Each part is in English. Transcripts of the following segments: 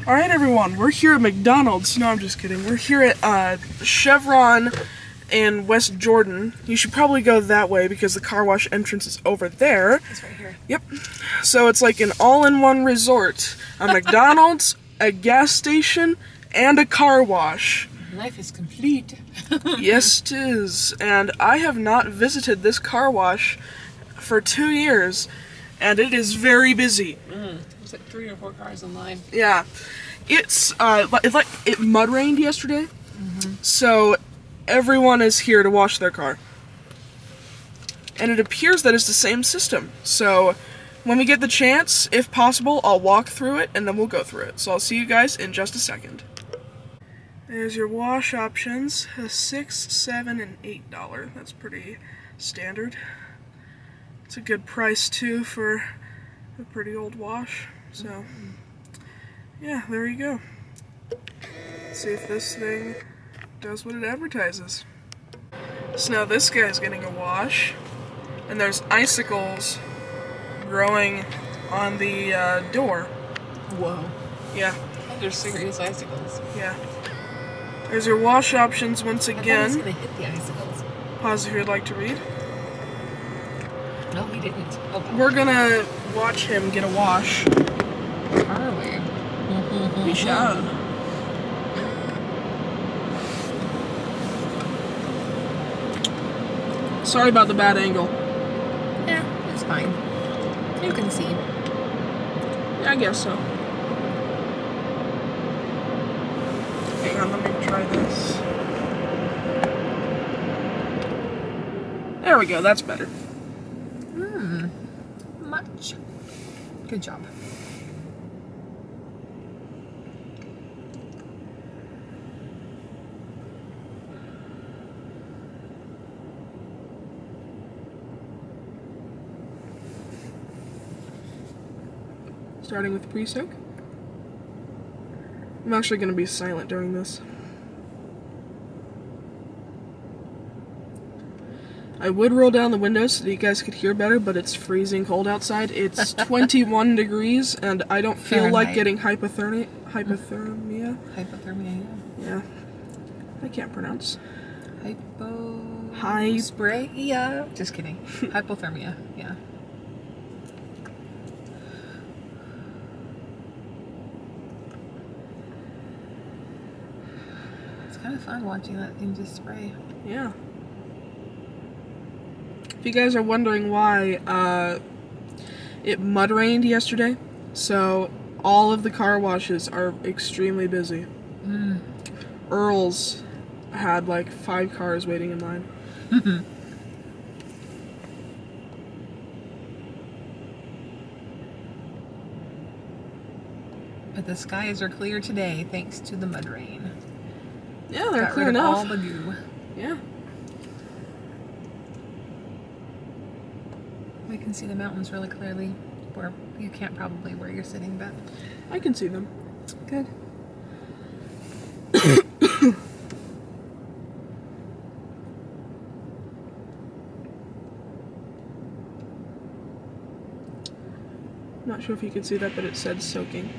Alright everyone, we're here at McDonald's. No, I'm just kidding. We're here at Chevron in West Jordan. You should probably go that way because the car wash entrance is over there. It's right here. Yep. So it's like an all-in-one resort. A McDonald's, a gas station, and a car wash. Life is complete. Yes, it is. And I have not visited this car wash for 2 years, and it is very busy. There's like 3 or 4 cars in line. Yeah. It mud rained yesterday, so everyone is here to wash their car. And it appears that it's the same system. So when we get the chance, if possible, I'll walk through it and then we'll go through it. So I'll see you guys in just a second. There's your wash options, $6, $7, and $8. That's pretty standard. It's a good price too for a pretty old wash. So yeah, there you go. Let's see if this thing does what it advertises. So now this guy's getting a wash, and there's icicles growing on the door. Whoa. Yeah. There's serious icicles. Yeah. There's your wash options once I thought again. he was gonna hit the icicles. Pause if you'd like to read. No, he didn't. Oh, We're gonna watch him get a wash. are we? We shall. Sorry about the bad angle. Yeah, it's fine. You can see. I guess so. Hang on, let me try this. There we go, that's better. Much. Good job. Starting with pre-soak. I'm actually going to be silent during this. I would roll down the windows so that you guys could hear better, but it's freezing cold outside. It's 21 degrees, and I don't feel like Fahrenheit. getting hypothermia. Hypothermia? Hypothermia. Yeah. I can't pronounce. Spray? Yeah. Just kidding. Hypothermia. Yeah. It's kind of fun watching that thing just spray. Yeah. If you guys are wondering why, it mud rained yesterday, so all of the car washes are extremely busy. Earl's had like 5 cars waiting in line. But the skies are clear today thanks to the mud rain. Yeah, they're Got clear rid of enough. all the goo. Yeah. We can see the mountains really clearly. Where you can't probably where you're sitting, but I can see them. good. Not sure if you can see that, but it said soaking.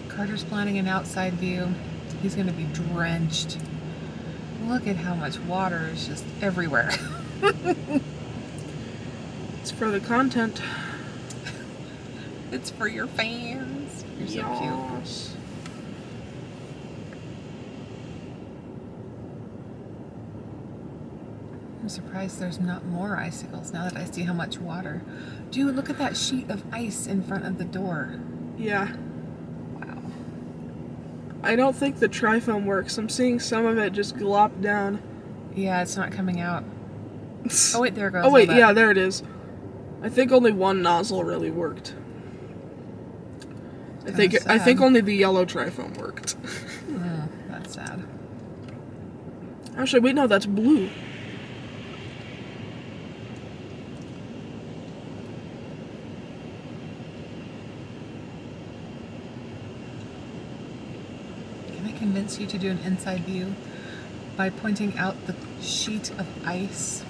Carter's planning an outside view. He's going to be drenched. Look at how much water is just everywhere. It's for the content. It's for your fans. You're so cute. Yes. I'm surprised there's not more icicles now that I see how much water. Dude, look at that sheet of ice in front of the door. Yeah. Wow. I don't think the trifoam works. I'm seeing some of it just glop down. Yeah, it's not coming out. Oh wait, there it goes. Oh wait, Hold yeah, up. there it is. I think only one nozzle really worked. I think only the yellow trifoam worked. Oh, that's sad. Actually, wait, no, that's blue. convince you to do an inside view by pointing out the sheet of ice.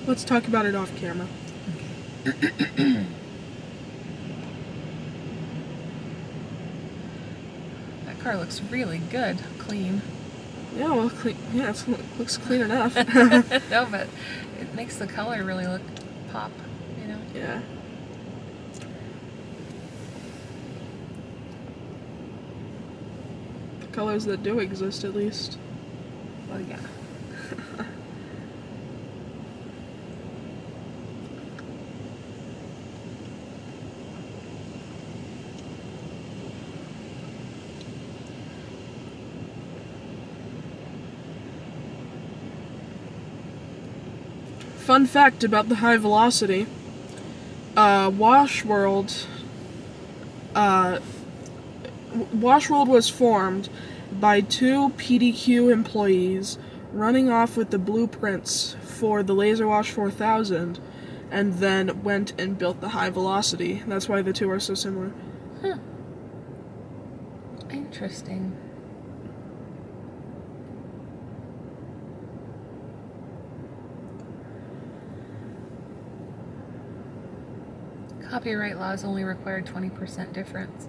Let's talk about it off camera. Okay. That car looks really good, clean. Yeah, well, clean. Yeah, it looks clean enough. No, but it makes the color really look pop, you know? Yeah. The colors that do exist, at least. Well, yeah. Fun fact about the high velocity. Washworld was formed by 2 PDQ employees running off with the blueprints for the Laser Wash 4000 and then went and built the high velocity. That's why the two are so similar. Huh. Interesting. Copyright laws only require 20% difference.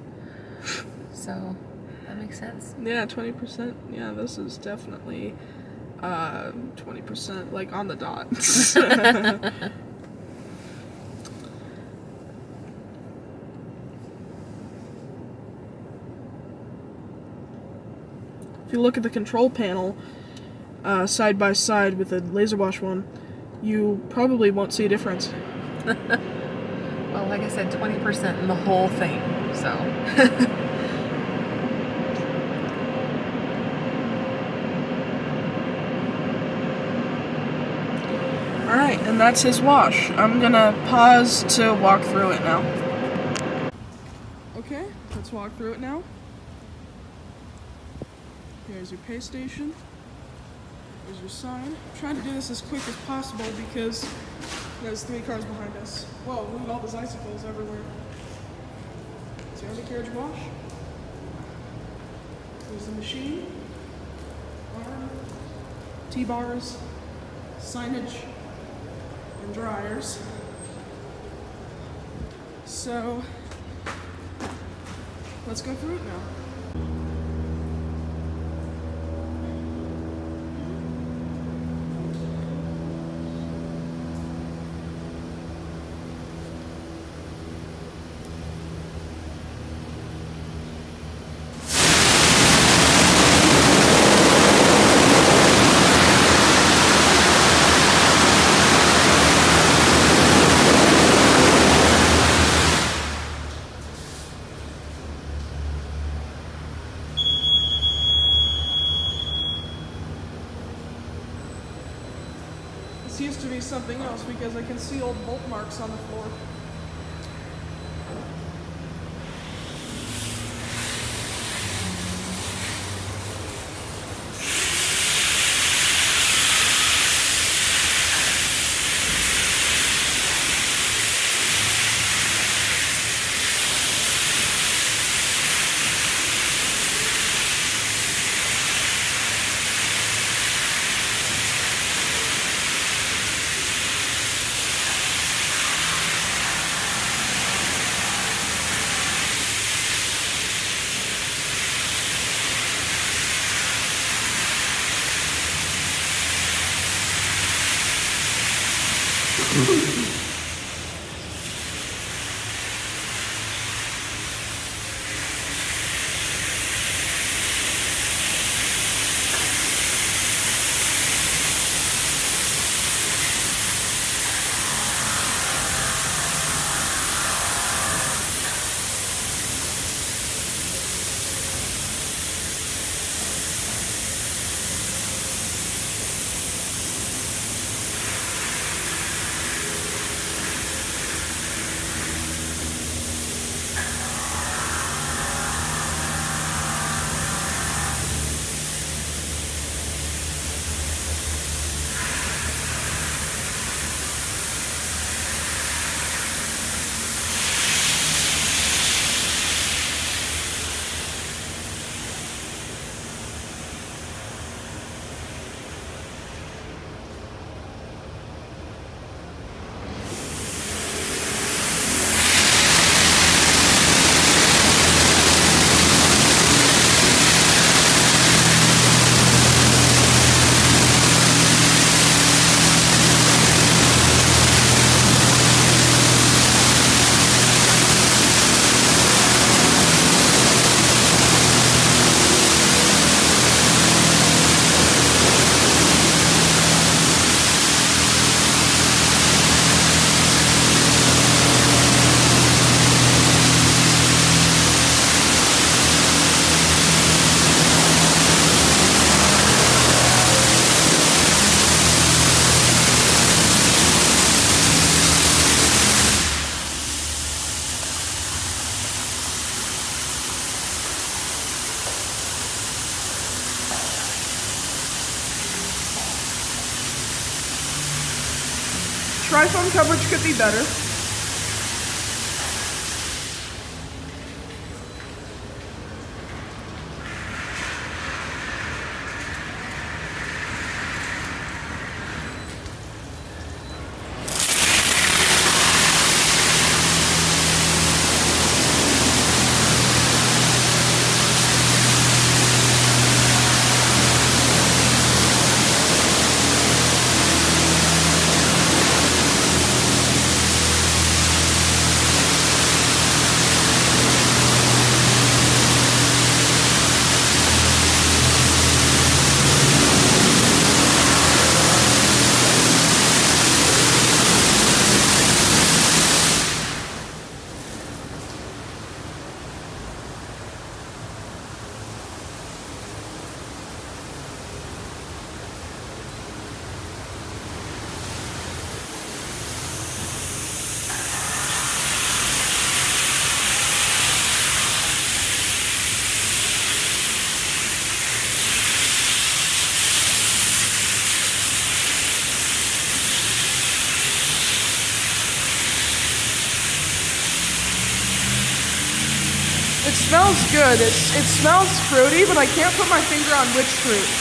So, that makes sense. Yeah, 20%. Yeah, this is definitely 20%, like on the dot. If you look at the control panel side by side with the Laser Wash one, you probably won't see a difference. Well, like I said, 20% in the whole thing, so. Alright, and that's his wash. I'm gonna pause to walk through it now. Okay, let's walk through it now. Here's your pay station. Here's your sign. I'm trying to do this as quick as possible because there's 3 cars behind us. Whoa, look at all those icicles everywhere. Is the undercarriage wash? There's the machine. Arm. T-bars. Signage. And dryers. So, let's go through it now. This used to be something else because I can see old bolt marks on the floor. tri-foam coverage could be better. It smells good. It smells fruity, but I can't put my finger on which fruit.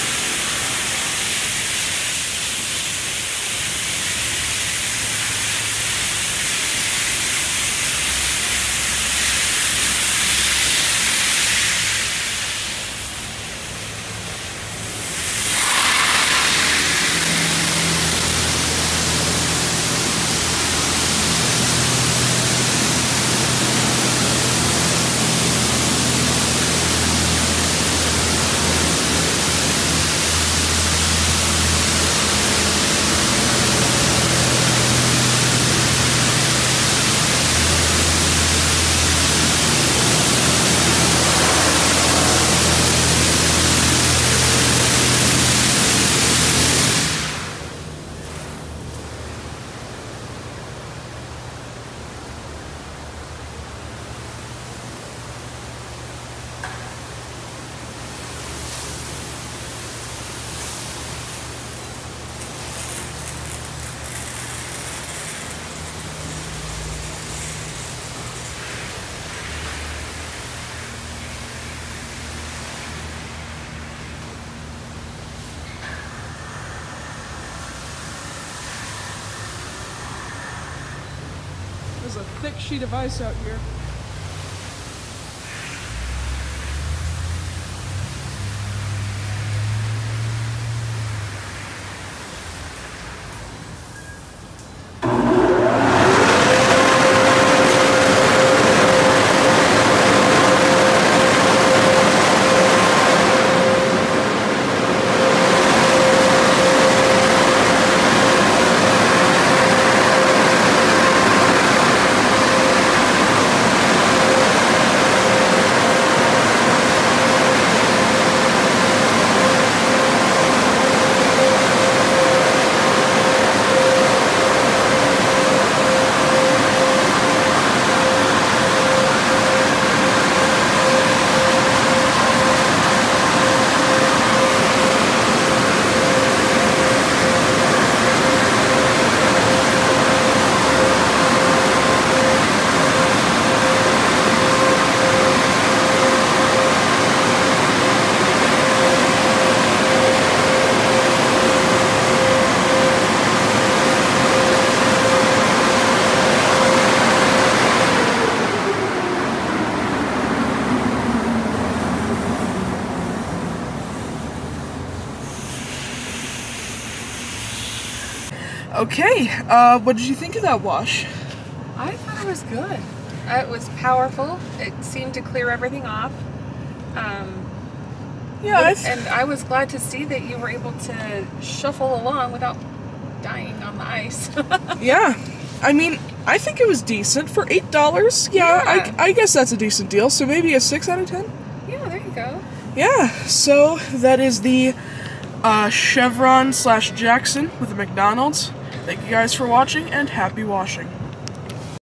There's a thick sheet of ice out here. Okay, what did you think of that wash? I thought it was good. It was powerful. It seemed to clear everything off. Yeah, and I was glad to see that you were able to shuffle along without dying on the ice. Yeah, I mean, I think it was decent for $8. Yeah. I guess that's a decent deal. So maybe a 6 out of 10. Yeah, there you go. Yeah, so that is the Chevron / Jackson with the McDonald's. Thank you guys for watching, and happy washing.